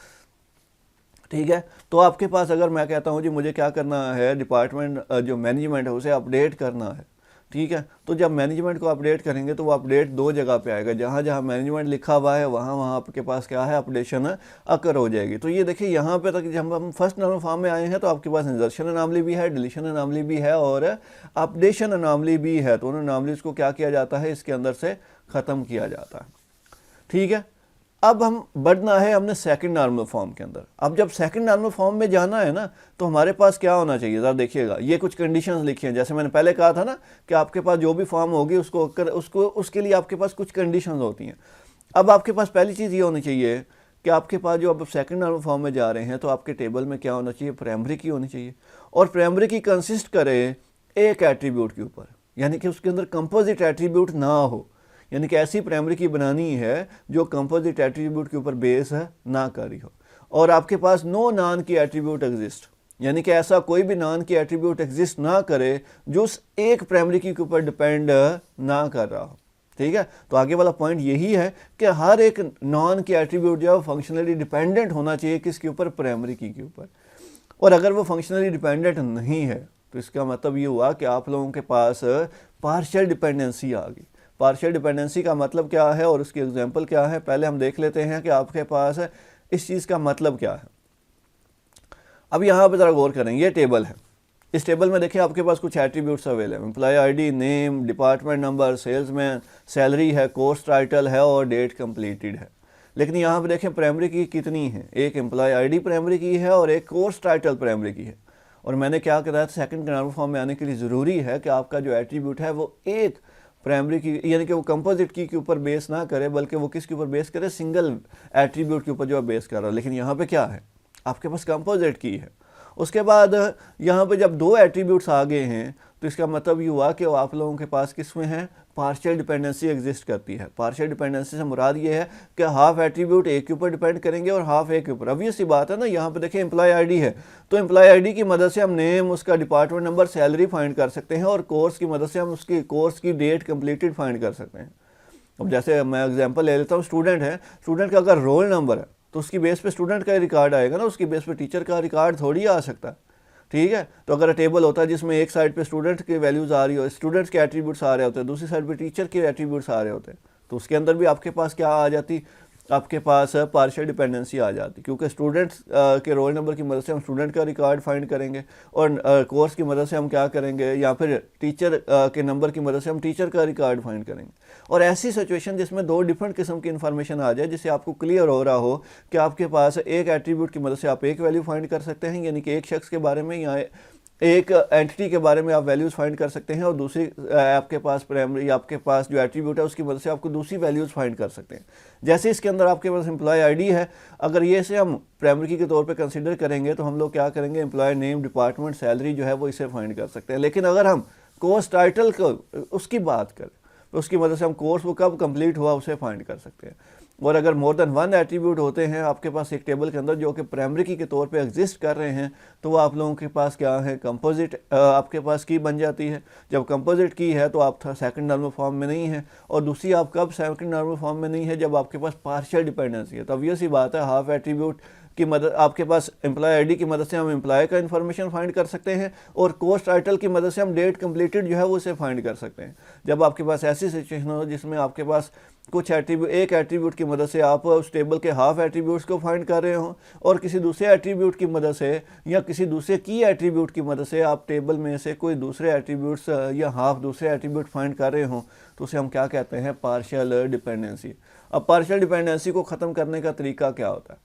ठीक है, तो आपके पास अगर मैं कहता हूँ जी मुझे क्या करना है, डिपार्टमेंट जो मैनेजमेंट है उसे अपडेट करना है। ठीक है, तो जब मैनेजमेंट को अपडेट करेंगे तो वो अपडेट 2 जगह पे आएगा, जहाँ जहाँ मैनेजमेंट लिखा हुआ है वहाँ आपके पास क्या है, अपडेशन अकर हो जाएगी। तो ये देखिए यहाँ पे तक जब हम फर्स्ट नॉर्मल फॉर्म में आए हैं तो आपके पास इंसर्शन अनॉमली भी है, डिलीशन अनॉमली भी है और अपडेशन अनॉमली भी है। तो उन अनॉमलीज को क्या किया जाता है, इसके अंदर से ख़त्म किया जाता है। ठीक है, अब हम बढ़ना है हमने सेकंड नॉर्मल फॉर्म के अंदर। अब जब सेकंड नॉर्मल फॉर्म में जाना है ना, तो हमारे पास क्या होना चाहिए, ज़रा देखिएगा, ये कुछ कंडीशंस लिखी हैं। जैसे मैंने पहले कहा था ना कि आपके पास जो भी फॉर्म होगी उसके लिए आपके पास कुछ कंडीशंस होती हैं। अब आपके पास पहली चीज़ ये होनी चाहिए कि आपके पास जो अब सेकंड नॉर्मल फॉर्म में जा रहे हैं तो आपके टेबल में क्या होना चाहिए, प्राइमरी की होनी चाहिए, और प्राइमरी की कंसिस्ट करे एक एट्रीब्यूट के ऊपर, यानी कि उसके अंदर कंपोजिट एट्रीब्यूट ना हो, यानी कि ऐसी प्राइमरी की बनानी है जो कंपोजिट एट्रीब्यूट के ऊपर बेस है ना कर रही हो। और आपके पास no non key attribute exist, यानी कि ऐसा कोई भी नॉन की एट्रीब्यूट एग्जिस्ट ना करे जो उस एक प्राइमरी की के ऊपर डिपेंड ना कर रहा हो। ठीक है, तो आगे वाला पॉइंट यही है कि हर एक नॉन की एट्रीब्यूट जो है फंक्शनली डिपेंडेंट होना चाहिए किसके ऊपर, प्राइमरी की के ऊपर। और अगर वो फंक्शनली डिपेंडेंट नहीं है तो इसका मतलब ये हुआ कि आप लोगों के पास पार्शियल डिपेंडेंसी आ गई। पार्शियल डिपेंडेंसी का मतलब क्या है और उसकी एग्जांपल क्या है, पहले हम देख लेते हैं कि आपके पास इस चीज़ का मतलब क्या है। अब यहाँ पे ज़रा गौर करें, ये टेबल है, इस टेबल में देखिए आपके पास कुछ attributes available, employ ID, name, department number, salesman, salary है, कोर्स टाइटल है और डेट कंप्लीटेड है। लेकिन यहाँ पे देखें प्राइमरी की कितनी है, एक एम्प्लॉय आईडी प्राइमरी की है और एक कोर्स टाइटल प्राइमरी की है। और मैंने क्या कहा था, सेकंड नॉर्मल फॉर्म में आने के लिए ज़रूरी है कि आपका जो एट्रीब्यूट है वो एक प्राइमरी की यानी कि वो कंपोजिट की के ऊपर बेस ना करे, बल्कि वो किसके ऊपर बेस करे, सिंगल एट्रीब्यूट के ऊपर जो है बेस कर रहा है। लेकिन यहाँ पे क्या है, आपके पास कंपोजिट की है। उसके बाद यहाँ पे जब दो एट्रीब्यूट्स आ गए हैं तो इसका मतलब ये हुआ कि आप लोगों के पास किस में है, पार्शियल डिपेंडेंसी एग्जिस्ट करती है। पार्शियल डिपेंडेंसी से मुराद ये है कि हाफ एट्रीब्यूट एक के ऊपर डिपेंड करेंगे और हाफ एक के ऊपर। अब ये सी बात है ना, यहाँ पे देखिए एम्प्लॉय आईडी है तो एम्प्लॉय आईडी की मदद से हम नेम, उसका डिपार्टमेंट नंबर, सैलरी फाइंड कर सकते हैं और कोर्स की मदद से हम उसकी कोर्स की डेट कंप्लीटेड फाइंड कर सकते हैं। अब जैसे मैं एग्जांपल ले लेता हूँ, स्टूडेंट है, स्टूडेंट का अगर रोल नंबर है तो उसकी बेस पे स्टूडेंट का रिकॉर्ड आएगा ना, उसकी बेस पे टीचर का रिकॉर्ड थोड़ी आ सकता है। ठीक है, तो अगर टेबल होता है जिसमें एक साइड पे स्टूडेंट की वैल्यूज़ आ रही हो, स्टूडेंट्स के एट्रीब्यूट्स आ रहे होते हैं, दूसरी साइड पे टीचर के एट्रीब्यूट्स आ रहे होते हैं, तो उसके अंदर भी आपके पास क्या आ जाती, आपके पास पार्शियल डिपेंडेंसी आ जाती, क्योंकि स्टूडेंट्स के रोल नंबर की मदद से हम स्टूडेंट का रिकॉर्ड फाइंड करेंगे और कोर्स की मदद से हम क्या करेंगे, या फिर टीचर के नंबर की मदद से हम टीचर का रिकॉर्ड फाइंड करेंगे। और ऐसी सिचुएशन जिसमें दो डिफरेंट किस्म की इन्फॉर्मेशन आ जाए, जिससे आपको क्लियर हो रहा हो कि आपके पास एक एट्रीब्यूट की मदद से आप एक वैल्यू फाइंड कर सकते हैं, यानी कि एक शख्स के बारे में या एक एंटिटी के बारे में आप वैल्यूज़ फाइंड कर सकते हैं, और दूसरी आपके पास प्राइमरी आपके पास जो एट्रीब्यूट है उसकी मदद से आपको दूसरी वैल्यूज़ फाइंड कर सकते हैं। जैसे इसके अंदर आपके पास एम्प्लॉय आईडी है, अगर ये से हम प्राइमरी की के तौर पे कंसीडर करेंगे तो हम लोग क्या करेंगे, एम्प्लॉय नेम, डिपार्टमेंट, सैलरी जो है वो इसे फाइंड कर सकते हैं। लेकिन अगर हम कोर्स टाइटल को उसकी बात करें तो उसकी मदद से हम कोर्स वो कब कंप्लीट हुआ उसे फाइंड कर सकते हैं। और अगर मोर देन वन एट्रीब्यूट होते हैं आपके पास एक टेबल के अंदर जो कि प्राइमरी की के तौर पे एग्जिस्ट कर रहे हैं, तो वो आप लोगों के पास क्या है, कंपोजिट आपके पास की बन जाती है। जब कंपोजिट की है तो आप सेकंड नॉर्मल फॉर्म में नहीं है, और दूसरी आप कब सेकंड नॉर्मल फॉर्म में नहीं है, जब आपके पास पार्शियल डिपेंडेंसी है। तो अब ये सी बात है, हाफ एट्रीब्यूट की मदद आपके पास एम्प्लॉय आईडी की मदद से हम एम्प्लॉय का इन्फॉर्मेशन फाइंड कर सकते हैं, और कोर्स टाइटल की मदद से हम डेट कंप्लीटेड जो है वो उसे फाइंड कर सकते हैं। जब आपके पास ऐसी सिचुएशन हो जिसमें आपके पास कुछ एट्रीब्यूट, एक एट्रीब्यूट की मदद से आप उस टेबल के हाफ एट्रीब्यूट्स को फाइंड कर रहे हो, और किसी दूसरे एट्रीब्यूट की मदद से या किसी दूसरे की एट्रीब्यूट की मदद से आप टेबल में से कोई दूसरे एट्रीब्यूट्स या हाफ दूसरे एट्रीब्यूट फाइंड कर रहे हो, तो उसे हम क्या कहते हैं, पार्शियल डिपेंडेंसी। अब पार्शियल डिपेंडेंसी को ख़त्म करने का तरीका क्या होता है?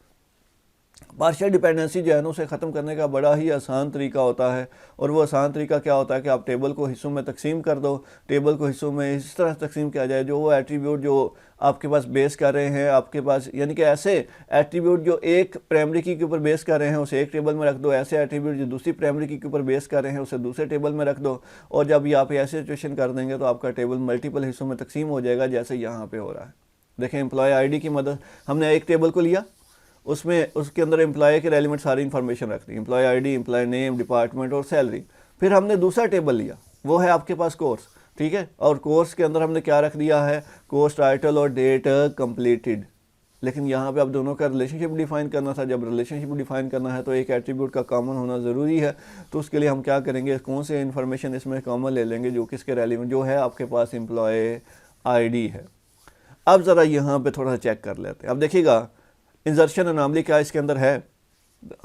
पार्शियल डिपेंडेंसी जो है ना उसे ख़त्म करने का बड़ा ही आसान तरीका होता है, और वो आसान तरीका क्या होता है कि आप टेबल को हिस्सों में तकसीम कर दो। टेबल को हिस्सों में इस तरह तकसीम किया जाए जो वो एट्रीब्यूट जो आपके पास बेस कर रहे हैं आपके पास, यानी कि ऐसे एट्रीब्यूट जो एक प्राइमरी की के ऊपर बेस कर रहे हैं उसे एक टेबल में रख दो, ऐसे एट्रीब्यूट जो दूसरी प्राइमरी की के ऊपर बेस कर रहे हैं उसे दूसरे टेबल में रख दो। और जब ये आप ऐसे सिचुएशन कर देंगे तो आपका टेबल मल्टीपल हिस्सों में तकसीम हो जाएगा, जैसे यहाँ पे हो रहा है। देखें, एम्प्लॉय आईडी की मदद, हमने एक टेबल को लिया, उसमें उसके अंदर एम्प्लॉय के रेलिवेंट सारी इन्फॉर्मेशन रख दी, employ ID, employ name, department और सैलरी। फिर हमने दूसरा टेबल लिया, वो है आपके पास कोर्स, ठीक है, और कोर्स के अंदर हमने क्या रख दिया है, कोर्स टाइटल और डेट कंप्लीटेड। लेकिन यहाँ पे आप दोनों का रिलेशनशिप डिफाइन करना था। जब रिलेशनशिप डिफाइन करना है तो एक एट्रीब्यूट का कॉमन होना ज़रूरी है, तो उसके लिए हम क्या करेंगे, कौन से इन्फॉर्मेशन इसमें कॉमन ले लेंगे जो किसके रेलिवेंट, जो है आपके पास एम्प्लॉय आईडी है। अब ज़रा यहाँ पे थोड़ा चेक कर लेते हैं। अब देखिएगा इंसर्शन अनॉमली क्या इसके अंदर है,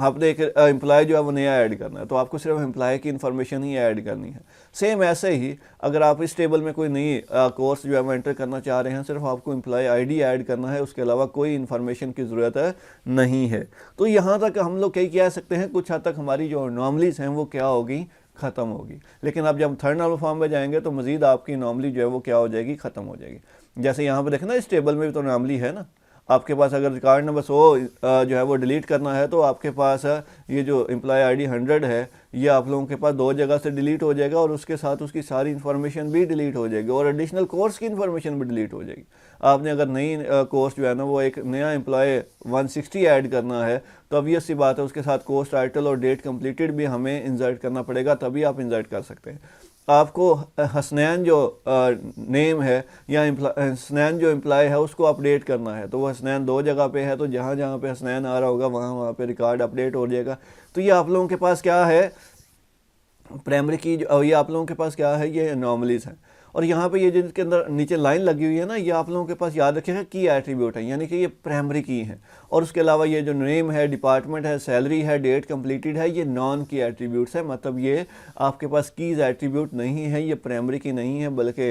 आपने एक एम्प्लॉय जो है वो नया ऐड करना है, तो आपको सिर्फ एम्प्लॉय की इन्फॉर्मेशन ही ऐड करनी है। सेम ऐसे ही अगर आप इस टेबल में कोई नई कोर्स जो है वो एंटर करना चाह रहे हैं, सिर्फ आपको एम्प्लॉय आईडी ऐड करना है, उसके अलावा कोई इन्फॉर्मेशन की ज़रूरत नहीं है। तो यहाँ तक हम लोग कहीं कह सकते हैं कुछ हद तक हमारी जो अनॉमलीज हैं वो क्या होगी, ख़त्म होगी। लेकिन अब जब थर्ड नॉर्मल फॉर्म में जाएंगे तो मज़ीद आपकी अनॉमली जो है वो क्या हो जाएगी, ख़त्म हो जाएगी। जैसे यहाँ पर देखें ना, इस टेबल में भी तो अनॉमली है ना। आपके पास अगर रिकॉर्ड नंबर 100 जो है वो डिलीट करना है तो आपके पास ये जो एम्प्लॉय आईडी 100 है ये आप लोगों के पास 2 जगह से डिलीट हो जाएगा और उसके साथ उसकी सारी इन्फॉर्मेशन भी डिलीट हो जाएगी और एडिशनल कोर्स की इन्फॉर्मेशन भी डिलीट हो जाएगी। आपने अगर नई कोर्स जो है ना वो एक नया एम्प्लॉय 160 ऐड करना है तो ऑब्वियस सी बात है उसके साथ कोर्स टाइटल और डेट कंप्लीटेड भी हमें इंसर्ट करना पड़ेगा, तभी आप इंसर्ट कर सकते हैं। आपको हसनैन जो नेम है या हसनैन जो एम्प्लॉय है उसको अपडेट करना है तो वो हसनैन 2 जगह पे है, तो जहाँ जहाँ पे हसनैन आ रहा होगा वहाँ पे रिकॉर्ड अपडेट हो जाएगा। तो ये आप लोगों के पास क्या है, प्राइमरी की जो ये आप लोगों के पास क्या है, ये एनॉमलीज हैं। और यहाँ पे ये जिनके अंदर नीचे लाइन लगी हुई है ना, ये आप लोगों के पास याद रखिएगा की एट्रीब्यूट है, यानी कि ये प्राइमरी की है। और उसके अलावा ये जो नेम है, डिपार्टमेंट है, सैलरी है, डेट कंप्लीटेड है, ये नॉन की एट्रीब्यूट्स है। मतलब ये आपके पास कीज एट्रीब्यूट नहीं है, ये प्राइमरी की नहीं है, बल्कि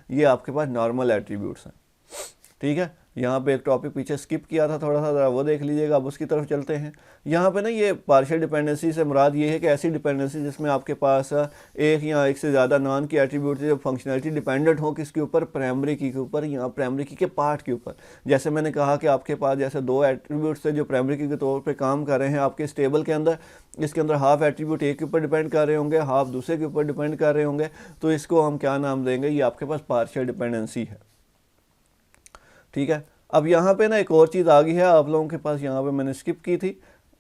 ये आपके पास नॉर्मल एट्रीब्यूट्स हैं। ठीक है, यहाँ पे एक टॉपिक पीछे स्किप किया था थोड़ा सा, ज़रा वो देख लीजिएगा। अब उसकी तरफ चलते हैं। यहाँ पे ना ये पार्शियल डिपेंडेंसी से मुराद ये है कि ऐसी डिपेंडेंसी जिसमें आपके पास एक या एक से ज़्यादा नॉन की एट्रीब्यूट जो फंक्शनलिटी डिपेंडेंट हो किसके ऊपर, प्राइमरी की के ऊपर या प्राइमरी की के पार्ट के ऊपर। जैसे मैंने कहा कि आपके पास जैसे 2 एट्रीब्यूट्स है जो प्राइमरी की के तौर पर काम कर रहे हैं आपके इस टेबल के अंदर। इसके अंदर हाफ एट्रीब्यूट एक के ऊपर डिपेंड कर रहे होंगे, हाफ दूसरे के ऊपर डिपेंड कर रहे होंगे, तो इसको हम क्या नाम देंगे, ये आपके पास पार्शियल डिपेंडेंसी है। ठीक है, अब यहाँ पे ना एक और चीज़ आ गई है आप लोगों के पास, यहाँ पे मैंने स्किप की थी।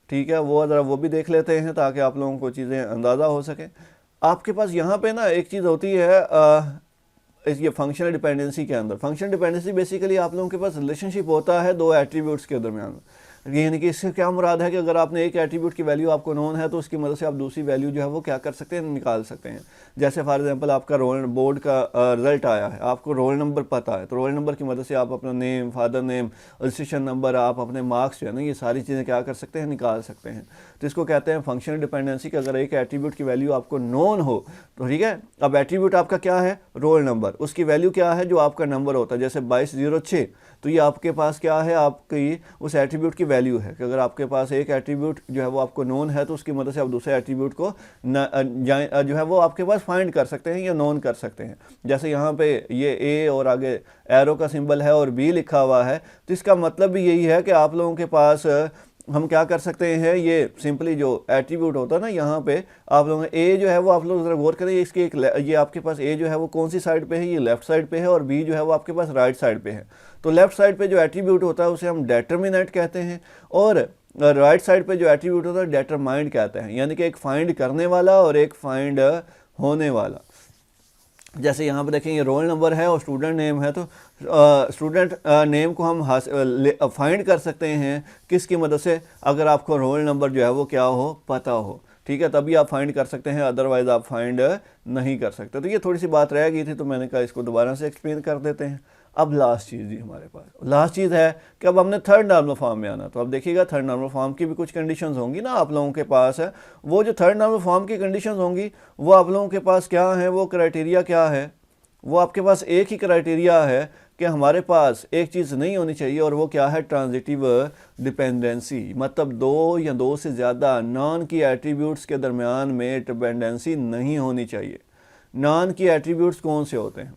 ठीक है, वो ज़रा वो भी देख लेते हैं ताकि आप लोगों को चीज़ें अंदाज़ा हो सके। आपके पास यहाँ पे ना एक चीज़ होती है ये फंक्शनल डिपेंडेंसी के अंदर। फंक्शनल डिपेंडेंसी बेसिकली आप लोगों के पास रिलेशनशिप होता है 2 एट्रीब्यूट्स के दरमियान। यानी कि इससे क्या मुराद है कि अगर आपने एक एट्रीब्यूट की वैल्यू आपको नोन है तो उसकी मदद से आप दूसरी वैल्यू जो है वो क्या कर सकते हैं, निकाल सकते हैं। जैसे फॉर एग्जांपल आपका रोल बोर्ड का रिजल्ट आया है, आपको रोल नंबर पता है, तो रोल नंबर की मदद से आप अपना name, father name, registration number, आप अपने मार्क्स जो है ना, ये सारी चीज़ें क्या कर सकते हैं, निकाल सकते हैं। तो इसको कहते हैं फंक्शनल डिपेंडेंसी कि अगर एक एट्रीब्यूट की वैल्यू आपको नोन हो तो ठीक है। अब एट्रीब्यूट आपका क्या है, रोल नंबर, उसकी वैल्यू क्या है, जो आपका नंबर होता है, जैसे 2206, तो ये आपके पास क्या है, आपकी उस एट्रीब्यूट की वैल्यू है कि अगर आपके पास एक एट्रीब्यूट जो है वो आपको नोन है तो उसकी मदद से आप दूसरे एट्रीब्यूट को जो है वो आपके पास फाइंड कर सकते हैं या नोन कर सकते हैं। जैसे यहाँ पे ये ए और आगे एरो का सिंबल है और बी लिखा हुआ है, तो इसका मतलब भी यही है कि आप लोगों के पास हम क्या कर सकते हैं, ये सिंपली जो एट्रीब्यूट होता है ना, यहाँ पे आप लोगों ए जो है वो आप लोग जरा गौर करें, इसके एक ये आपके पास ए जो है वो कौन सी साइड पे है, ये लेफ्ट साइड पे है, और बी जो है वो आपके पास राइट साइड पे है। तो लेफ्ट साइड पे जो एट्रीब्यूट होता है उसे हम डेटर्मिनेंट कहते हैं, और राइट साइड पे जो एट्रीब्यूट होता है डेटरमाइंड कहते हैं, यानी कि एक फाइंड करने वाला और एक फाइंड होने वाला। जैसे यहाँ पे देखें ये रोल नंबर है और स्टूडेंट नेम है, तो स्टूडेंट नेम को हम फाइंड कर सकते हैं किसकी मदद से, अगर आपको रोल नंबर जो है वो क्या हो, पता हो। ठीक है, तभी आप फाइंड कर सकते हैं, अदरवाइज आप फाइंड नहीं कर सकते। तो ये थोड़ी सी बात रह गई थी तो मैंने कहा इसको दोबारा से एक्सप्लेन कर देते हैं। अब लास्ट चीज़ जी हमारे पास लास्ट चीज़ है कि अब हमने थर्ड नॉर्मल फॉर्म में आना। तो अब देखिएगा थर्ड नॉर्मल फॉर्म की भी कुछ कंडीशंस होंगी ना आप लोगों के पास है। वो जो थर्ड नॉर्मल फॉर्म की कंडीशंस होंगी वो आप लोगों के पास क्या है, वो क्राइटेरिया क्या है, वो आपके पास एक ही क्राइटेरिया है कि हमारे पास एक चीज़ नहीं होनी चाहिए, और वो क्या है, ट्रांजिटिव डिपेंडेंसी। मतलब 2 या 2 से ज़्यादा नॉन की एट्रीब्यूट्स के दरमियान में डिपेंडेंसी नहीं होनी चाहिए। नॉन की एट्रीब्यूट्स कौन से होते हैं,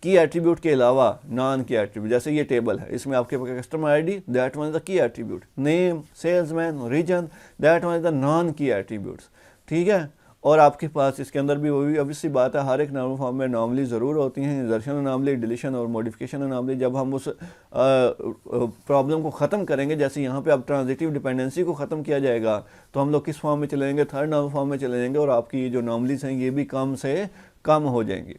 की एट्रीब्यूट के अलावा नॉन की एट्रीब्यूट। जैसे ये टेबल है, इसमें आपके पास customer ID, that one is the key attribute, name, salesman, region, that one is the non key attributes. ठीक है, और आपके पास इसके अंदर भी वो भी ऑब्वियसली बात है, हर एक नॉर्मल फॉर्म में अनॉमली ज़रूर होती हैं, इंसर्शन अनॉमली, डिलीशन और मॉडिफिकेशन अनॉमली। जब हम उस प्रॉब्लम को ख़त्म करेंगे, जैसे यहाँ पे अब ट्रांजिटिव डिपेंडेंसी को ख़त्म किया जाएगा, तो हम लोग किस फॉर्म में चले जाएंगे, थर्ड नॉर्मल फॉर्म में चले जाएंगे, और आपकी जो नॉर्मलीज हैं ये भी कम से कम हो जाएंगी।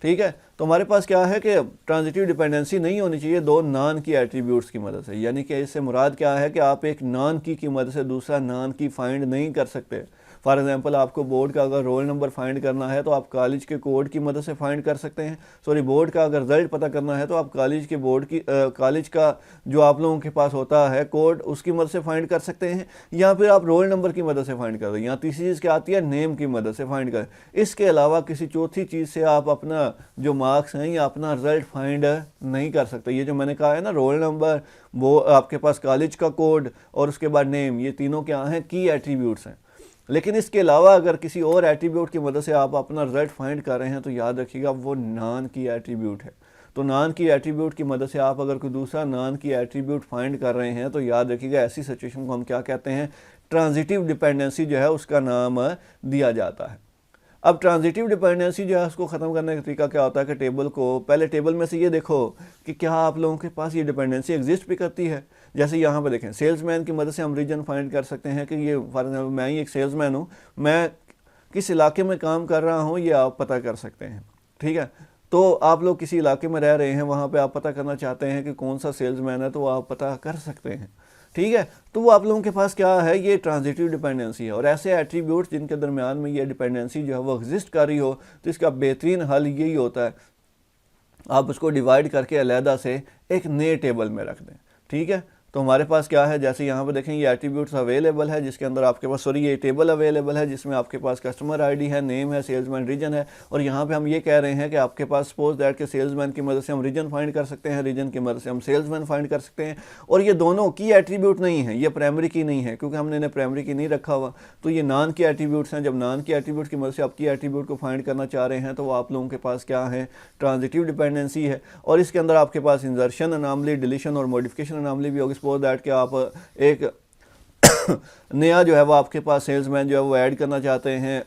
ठीक है, तो हमारे पास क्या है कि ट्रांजिटिव डिपेंडेंसी नहीं होनी चाहिए 2 नॉन की एट्रीब्यूट्स की मदद से। यानी कि इससे मुराद क्या है कि आप एक नॉन की मदद से दूसरा नॉन की फाइंड नहीं कर सकते। फॉर एग्जांपल आपको बोर्ड का अगर रोल नंबर फाइंड करना है तो आप कॉलेज के कोड की मदद से फाइंड कर सकते हैं। सॉरी, बोर्ड का अगर रिजल्ट पता करना है तो आप कॉलेज के बोर्ड की कॉलेज का जो आप लोगों के पास होता है कोड, उसकी मदद से फाइंड कर सकते हैं, या फिर आप रोल नंबर की मदद से फाइंड कर दें। यहाँ तीसरी चीज़ क्या आती है, नेम की मदद से फाइंड करें। इसके अलावा किसी चौथी चीज़ से आप अपना जो मार्क्स हैं या अपना रिजल्ट फाइंड नहीं कर सकते। ये जो मैंने कहा है ना, रोल नंबर, वो आपके पास कॉलेज का कोड और उसके बाद नेम, ये तीनों क्या हैं, की एट्रीब्यूट्स हैं। लेकिन इसके अलावा अगर किसी और एट्रीब्यूट की मदद से आप अपना रिजल्ट फाइंड कर रहे हैं तो याद रखिएगा वो नॉन की एट्रीब्यूट है। तो नॉन की एट्रीब्यूट की मदद से आप अगर कोई दूसरा नॉन की एट्रीब्यूट फाइंड कर रहे हैं तो याद रखिएगा ऐसी सिचुएशन को हम क्या कहते हैं, ट्रांजिटिव डिपेंडेंसी जो है उसका नाम दिया जाता है। अब ट्रांजिटिव डिपेंडेंसी जो है उसको ख़त्म करने का तरीका क्या होता है कि टेबल को पहले टेबल में से ये देखो कि क्या आप लोगों के पास ये डिपेंडेंसी एग्जिस्ट भी करती है। जैसे यहाँ पे देखें, सेल्समैन की मदद से हम रीजन फाइंड कर सकते हैं कि ये फॉर एग्जाम्पल मैं ही एक सेल्समैन हूँ, मैं किस इलाके में काम कर रहा हूँ ये आप पता कर सकते हैं। ठीक है, तो आप लोग किसी इलाके में रह रहे हैं, वहाँ पे आप पता करना चाहते हैं कि कौन सा सेल्समैन है, तो आप पता कर सकते हैं। ठीक है, तो वो आप लोगों के पास क्या है, ये ट्रांजिटिव डिपेंडेंसी है। और ऐसे एट्रीब्यूट्स जिनके दरमियान में ये डिपेंडेंसी जो है वो एग्जिस्ट कर रही हो, तो इसका बेहतरीन हल यही होता है आप उसको डिवाइड करके अलहदा से एक नए टेबल में रख दें। ठीक है, तो हमारे पास क्या है, जैसे यहाँ पर देखें ये एट्रीब्यूट्स अवेलेबल है जिसके अंदर आपके पास ये टेबल अवेलेबल है जिसमें आपके पास कस्टमर आईडी है, नेम है, सेल्समैन रीजन है। और यहाँ पे हम ये कह रहे हैं कि आपके पास सपोज दैट के सेल्समैन की मदद से हम रीजन फाइंड कर सकते हैं, रीजन की मदद से हम सेल्समैन फाइंड कर सकते हैं। और ये दोनों की एट्रीब्यूट नहीं है, ये प्राइमरी की नहीं है क्योंकि हमने इन्हें प्राइमरी की नहीं रखा हुआ, तो ये नॉन की एट्रीब्यूट्स हैं। जब नॉन की एट्रीब्यूट की मदद से आप की एट्रीब्यूट को फाइंड करना चाह रहे हैं तो वो आप लोगों के पास क्या है, ट्रांजिटिव डिपेंडेंसी है। और इसके अंदर आपके पास इंजर्शन अनामली, डिलीशन और मॉडिफिकेशन अनामली भी होगी। सपोज दैट कि आप एक नया जो है वो आपके पास सेल्समैन जो है वो ऐड करना चाहते हैं,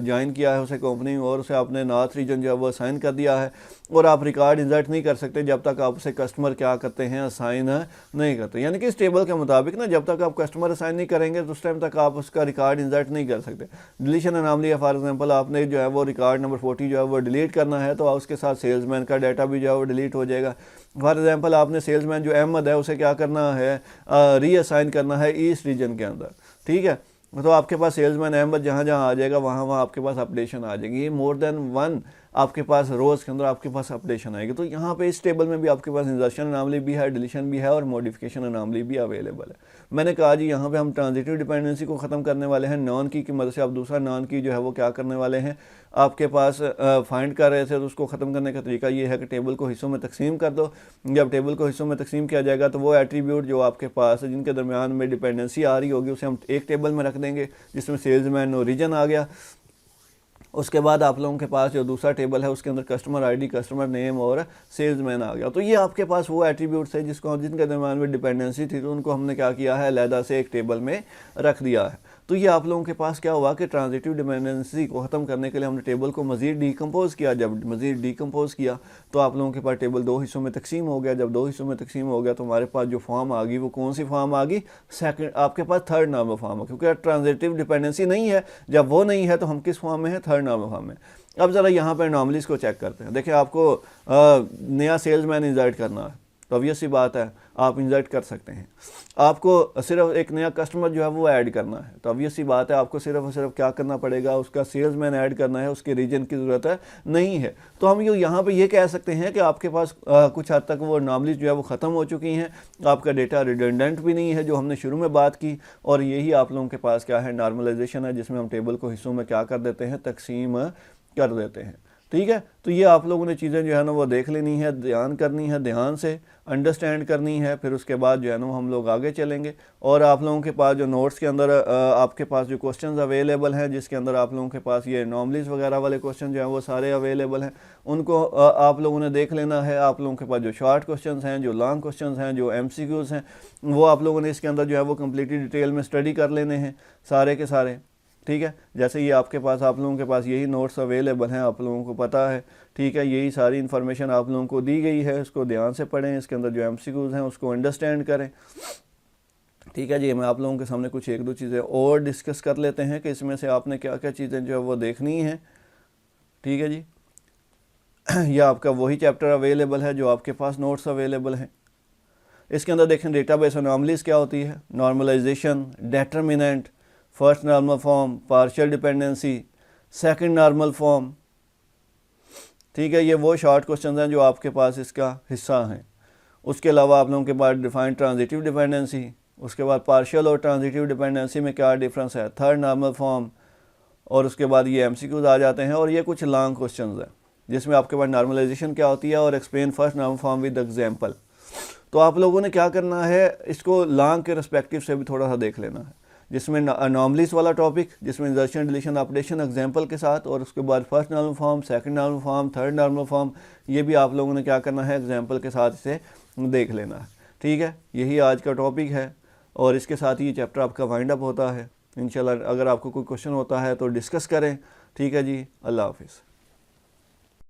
ज्वाइन किया है उसे कंपनी में और उसे आपने नॉर्थ रीजन जो है वो असाइन कर दिया है, और आप रिकॉर्ड इंसर्ट नहीं कर सकते जब तक आप उसे कस्टमर क्या करते हैं, असाइन नहीं करते। यानी कि इस टेबल के मुताबिक ना जब तक आप कस्टमर असाइन नहीं करेंगे तो उस टाइम तक आप उसका रिकॉर्ड इंसर्ट नहीं कर सकते। डिलीशन अनामली है, फॉर एग्जांपल आपने जो है वो रिकॉर्ड नंबर 40 जो है वो डिलीट करना है तो उसके साथ सेल्समैन का डाटा भी जो है वो डिलीट हो जाएगा। फॉर एग्जांपल आपने सेल्समैन जो अहमद है उसे क्या करना है, रीअसाइन करना है ईस्ट रीजन के अंदर। ठीक है, तो आपके पास सेल्समैन अहमद जहाँ जहाँ आ जाएगा वहाँ आपके पास अपडेशन आ जाएगी। ये मोर देन वन आपके पास रोज़ के अंदर आपके पास अपडेशन आएगी। तो यहाँ पे इस टेबल में भी आपके पास इंजर्शन अनामली भी है, डिलीशन भी है और मॉडिफिकेशन अनामली भी अवेलेबल है। मैंने कहा जी यहाँ पे हम ट्रांजिटिव डिपेंडेंसी को ख़त्म करने वाले हैं नॉन की मदद से। आप दूसरा नॉन की जो है वो क्या करने वाले हैं, आपके पास फाइंड कर रहे थे तो उसको ख़त्म करने का तरीका ये है कि टेबल को हिस्सों में तकसीम कर दो। जब टेबल को हिस्सों में तकसीम किया जाएगा तो वो एट्रीब्यूट जो आपके पास है जिनके दरमियान में डिपेंडेंसी आ रही होगी उसे हम एक टेबल में रख देंगे जिसमें सेल्समैन और रीजन आ गया। उसके बाद आप लोगों के पास जो दूसरा टेबल है उसके अंदर कस्टमर आईडी, कस्टमर नेम और सेल्समैन आ गया। तो ये आपके पास वो एट्रीब्यूट्स है जिनके दरमियान में डिपेंडेंसी थी, तो उनको हमने क्या किया है, अलहदा से एक टेबल में रख दिया है। तो ये आप लोगों के पास क्या हुआ कि ट्रांजिटिव डिपेंडेंसी को ख़त्म करने के लिए हमने टेबल को मज़ीद डिकम्पोज किया। जब मज़ीद डिकम्पोज किया तो आप लोगों के पास टेबल दो हिस्सों में तकसीम हो गया। जब दो हिस्सों में तकसीम हो गया तो हमारे पास जो फॉर्म आ गई वो कौन सी फॉर्म आ गई, सेकंड आपके पास थर्ड नॉर्मल फॉर्म है, क्योंकि ट्रांजिटिव डिपेंडेंसी नहीं है। जब वो नहीं है तो हम किस फॉर्म में है, थर्ड नॉर्मल फॉर्म में। अब ज़रा यहाँ पर एनॉमलीज को चेक करते हैं। देखिए आपको नया सेल्समैन इंसर्ट करना है तो ऑब्वियस सी बात है आप इंसर्ट कर सकते हैं। आपको सिर्फ एक नया कस्टमर जो है वो ऐड करना है तो ऑब्वियस सी बात है आपको सिर्फ और सिर्फ क्या करना पड़ेगा, उसका सेल्समैन ऐड करना है, उसके रीजन की ज़रूरत है नहीं है। तो हम यहाँ पे ये कह सकते हैं कि आपके पास कुछ हद तक वो एनॉमलीज जो है वो ख़त्म हो चुकी हैं। आपका डेटा रिडंडेंट भी नहीं है जो हमने शुरू में बात की। और यही आप लोगों के पास क्या है, नॉर्मलाइजेशन है, जिसमें हम टेबल को हिस्सों में क्या कर देते हैं, तकसीम कर देते हैं। ठीक है, तो ये आप लोगों ने चीज़ें जो है ना वो देख लेनी है, ध्यान करनी है, ध्यान से अंडरस्टैंड करनी है। फिर उसके बाद जो है ना हम लोग आगे चलेंगे। और आप लोगों के पास जो नोट्स के अंदर आपके पास जो क्वेश्चंस अवेलेबल हैं जिसके अंदर आप लोगों के पास ये एनॉमलीज वगैरह वाले क्वेश्चन जो हैं वो सारे अवेलेबल हैं, उनको आप लोगों ने देख लेना है। आप लोगों के पास जो शॉर्ट क्वेश्चंस हैं, जो लॉन्ग क्वेश्चंस हैं, जो MCQs हैं, वो आप लोगों ने इसके अंदर जो है वो कम्प्लीटली डिटेल में स्टडी कर लेने हैं सारे के सारे। ठीक है, जैसे ये आपके पास आप लोगों के पास यही नोट्स अवेलेबल हैं, आप लोगों को पता है। ठीक है, यही सारी इन्फॉर्मेशन आप लोगों को दी गई है, इसको ध्यान से पढ़ें। इसके अंदर जो MCQs हैं उसको अंडरस्टैंड करें। ठीक है जी, मैं आप लोगों के सामने कुछ एक दो चीज़ें और डिस्कस कर लेते हैं कि इसमें से आपने क्या क्या चीज़ें जो है वो देखनी है। ठीक है जी, यह आपका वही चैप्टर अवेलेबल है जो आपके पास नोट्स अवेलेबल हैं। इसके अंदर देखें डेटाबेस एनॉमलीज क्या होती है, normalization, determinant, first normal form, partial dependency, second normal form. ठीक है, ये वो शॉर्ट क्वेश्चन हैं जो आपके पास इसका हिस्सा हैं। उसके अलावा आप लोगों के पास डिफाइंड ट्रांजिटिव डिपेंडेंसी, उसके बाद पार्शियल और ट्रांजिटिव डिपेंडेंसी में क्या डिफरेंस है, थर्ड नॉर्मल फॉर्म, और उसके बाद ये MCQs आ जाते हैं। और ये कुछ लॉन्ग क्वेश्चन हैं जिसमें आपके पास नॉर्मलाइजेशन क्या होती है और explain first normal form with example. तो आप लोगों ने क्या करना है, इसको लॉन्ग के रिस्पेक्टिव से भी थोड़ा सा देख लेना है। जिसमें अनॉमलीज वाला टॉपिक, जिसमें इंसर्शन डिलीशन ऑपरेशन एग्जांपल के साथ, और उसके बाद first normal form, second normal form, third normal form, ये भी आप लोगों ने क्या करना है, एग्जांपल के साथ इसे देख लेना है। ठीक है, यही आज का टॉपिक है और इसके साथ ही चैप्टर आपका वाइंड अप होता है। इंशाल्लाह अगर आपको कोई क्वेश्चन होता है तो डिस्कस करें। ठीक है जी, अल्लाह हाफिज़।